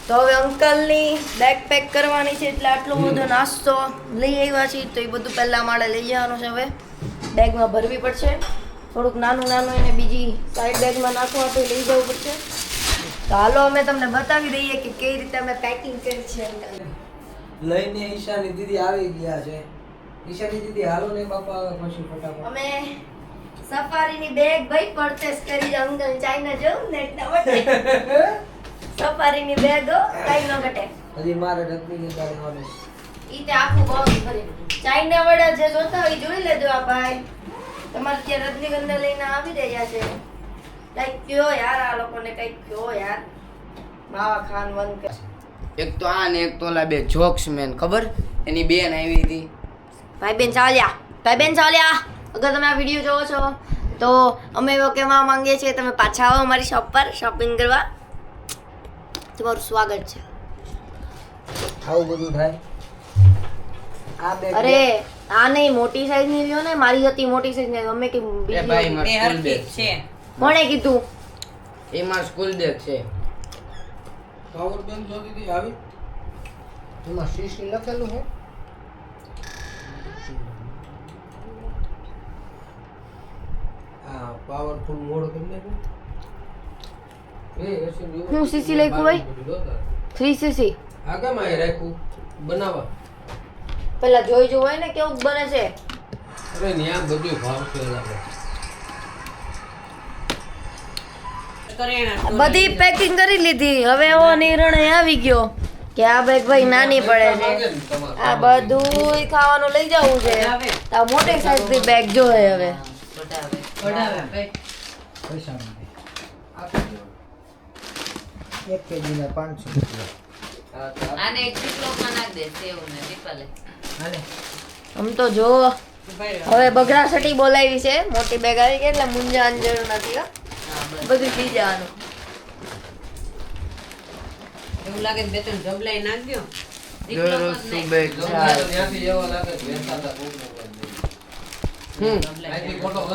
તો હવે અંકલની bag pack કરવાની છે એટલે આટલો બધો નાસ્તો લઈ આવ્યા છીએ તો એ બધું પહેલા માળે લઈ જવાનું છે. હવે બેગમાં ભરવી પડશે, થોડુંક નાનું નાનું એને બીજી સાઈડ બેગમાં નાખવા તો લઈ જવું પડશે. તો હાલો અમે તમને બતાવી દઈએ કે કેવી રીતે અમે પેકિંગ કરી છે. લઈને ઈશાની દીદી આવી ગયા છે. ઈશાની દીદી હાલો ને બાપા પછી ફટાફટ. અમે સફારીની બેગ ભાઈ પરચેસ કરી છે અંકલ ચાઇના જવું ને એટલા માટે સફારીની બેગ કઈ ન ઘટે. હજી મારે રત્ની ગાડી ઈ તે આખું બોક્સ ભરી ચાઇના વડા જે જોતા હોય જોઈ લેજો. આ ભાઈ તમારે ત્યાં રજનીગંધા લઈને આવી રહ્યા છે. કઈક કયો યાર આ લોકોને કઈક કયો યાર. માવા ખાન વન કે એક તો આ ને એક તો ઓલા બે જોક્સ મેન ખબર એની બેન આવી હતી. ભાઈ બેન ચાલ્યા અગર તમે આ વિડીયો જોવો છો તો અમે એવો કહેવા માંગીએ છીએ તમે પાછા આવો અમારી શોપ પર શોપિંગ કરવા. તમારું સ્વાગત છે. આવું બધું થાય. આ બે અરે આ નહીં મોટી સાઈઝ ની લ્યો ને મારી હતી મોટી સાઈઝ ની અમે કે એ ભાઈ માર સ્કૂલ બેગ છે. કોણે કીધું? એ માર સ્કૂલ બેગ છે. પાવર બેંક જોતી હતી આવી. એમાં સીસી લખેલું છે. હા પાવરફુલ મોડ કરી નાખ્યું. હું સીસી લખ્યું ભાઈ 3cc. આ કેમ આ રાખ્યું બનાવવા? પેલા જોઈ જો હોય ને કેવું બને છે. અરે ન્યા બધું ભાવ છે બધી પેકિંગ કરી લીધી. હવે એવો નિર્ણય આવી ગયો કે આ બેગ ભાઈ નાની પડે છે. આ બધું ખાવાનું લઈ જવું છે. આ મોટી સાઈઝ ની બેગ જોઈએ હવે. પૈસા આપી દો. 1 કેજી ના 500 રૂપિયા. આને એક કિલોમાં નાખ દે સેવ ને દીપાલે. હાલે આમ તો જો હવે બગડા સટી બોલાવી છે. મોટી બેગ આવી ગઈ એટલે મુંજાની જરૂર નથી. હો બધું પી જવાનું. એવું લાગે બે ત્રણ જબલાઈ નાખ દો. દરરોજ શુભેચ્છા. ત્યાંથી એવો લાગે કે વેચાતા બહુ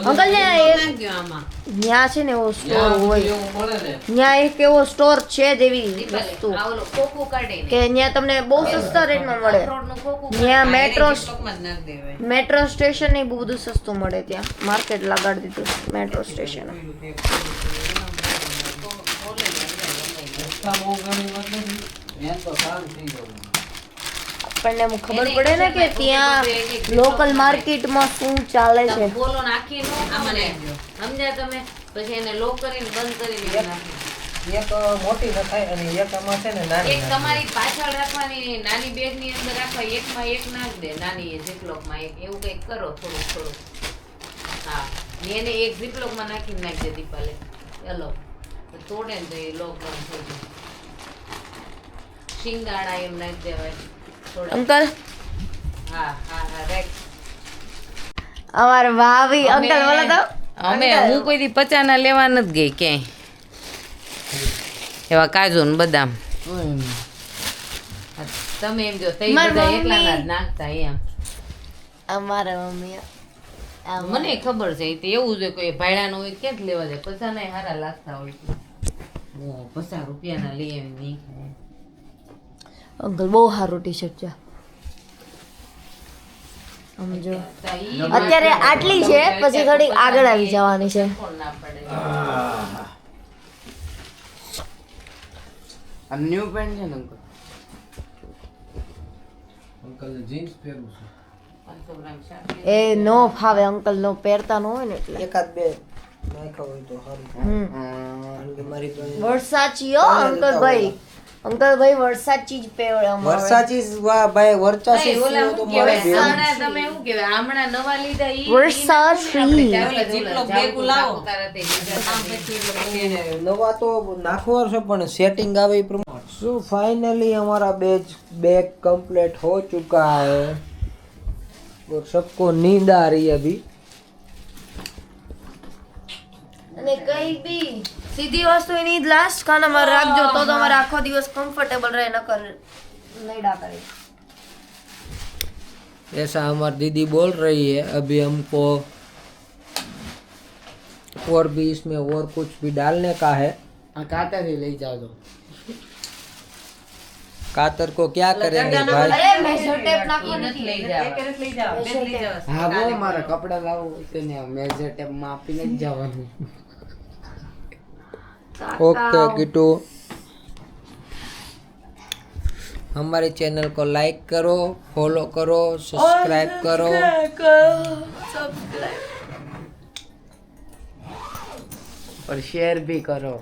અંકલ ને નાખ દો આમાં. ત્યાં છે ને એવો સ્ટોર હોય. એવું મળે ને ત્યાં એક એવો સ્ટોર છે જેવી દીપાલે વસ્તુ આ ઓલો ખોખું કાઢી કે ત્યાં તમને બહુ સસ્તા રેટમાં મળે. નું ખોખું ત્યાં મેટ્રો સ્ટોકમાં જ નાખ દેવાય. મેટ્રો સ્ટેશન ને બધું સસ્તું મળે. ત્યાં માર્કેટ લગાડી દીધું મેટ્રો સ્ટેશન. બહુ ઘણી વાત નથી. મેં તો સારું થઈ ગયું. આપણને એમ ખબર પડે ને કે ત્યાં લોકલ માર્કેટમાં શું ચાલે છે. બોલો નાખી નો આમાં નાખ દો. સમજ્યા તમે? પછી એને લોક કરીને બંધ કરીને નાખી. એક મોટી નખાય અને એક આમાં છે ને નાની એક તમારી પાછળ રાખવાની નાની બેગ ની અંદર રાખવા. એકમાં એક નાખ દે નાની ઝીપલોક માં એક એવું કઈક કરો થોડું. હા ને એને એક ઝીપલોક માં નાખીને નાખ દે દીપાલે. ચલો તોડે ને તો એ લોક બંધ થઈ જાય. શિંગાડા એમ નાખ દેવાય થોડા. અંકલ હા રાઈટ. અમારે ભાભી અંકલ બોલો તો. અમે હું કોઈ દી 50 ના લેવા નથી ગઈ ક્યાંય. એવા કાજુ ને બદામ તમે એમ જો તઈ મારી બધા એકલા મમ્મી. ના જ નાખતા એમ. અમારા મમ્મી મને ખબર છે. એ તો એવું છે કોઈ ભાડા હોય ક્યાંથી લેવા જાય. 50 ના હારા લાગતા હોય. ઓ 50 રૂપિયાના લઈ આવી નહીં ખાય. અંકલ બહુ સારું ટી શર્ટ છે. સમજો અત્યારે આટલી છે પછી ઘડી આગળ આવી જવાની છે. કોણ ના પડે. આ ન્યુ પેન્ટ છે ને અંકલ. અંકલ જીન્સ પહેરવું છે. 500 ગ્રામ શાક. એ નો ફાવે અંકલ નો પહેરતા નો હોય ને એટલે. એકાદ બે નાખ્યા હોય તો સારું. કારણ કે મારી પાસે વર્સાચી હો અંકલ ભાઈ વર્સાચી જ પહેરે વર્સાચી ભાઈ વર્ચાસી નહીં, ઓલા તો શું મળે કહેવાય? બે. હમણાં તમે શું કહેવાય? હમણાં નવા લીધા ઈ વર્સાચી. ઓલા જીપલોક ભેગું લાવો. તારાથી લીધા એને નવા તો નાખવા છે પણ સેટિંગ આવે એ પ્રમાણે. સો फाइनली हमारा बैग कंप्लीट हो चुका है और सबको नींद आ रही है अभी. અને કઈ બી સીધી વસ્તુ એની લાસ્ટ ખાનામાં રાખજો તો તમારે આખો દિવસ કમ્ફર્ટેબલ રહે. નકર નઈડા કરે. ऐसा हमारी दीदी बोल रही है. अभी हमको और भी इसमें और कुछ भी डालने का है. આ કાતરી લઈ જાજો. कातर को क्या करेंगे भाई? અરે મેજર ટેપ ઈ નાખવાની નથી લઈ જવા હા બહુ મારા કપડા લાવો તો ને મેજર ટેપ માં આપીને જ જવાનું. ओके किटू, हमारे चैनल को लाइक करो, फॉलो करो, सब्सक्राइब करो. और शेयर भी करो.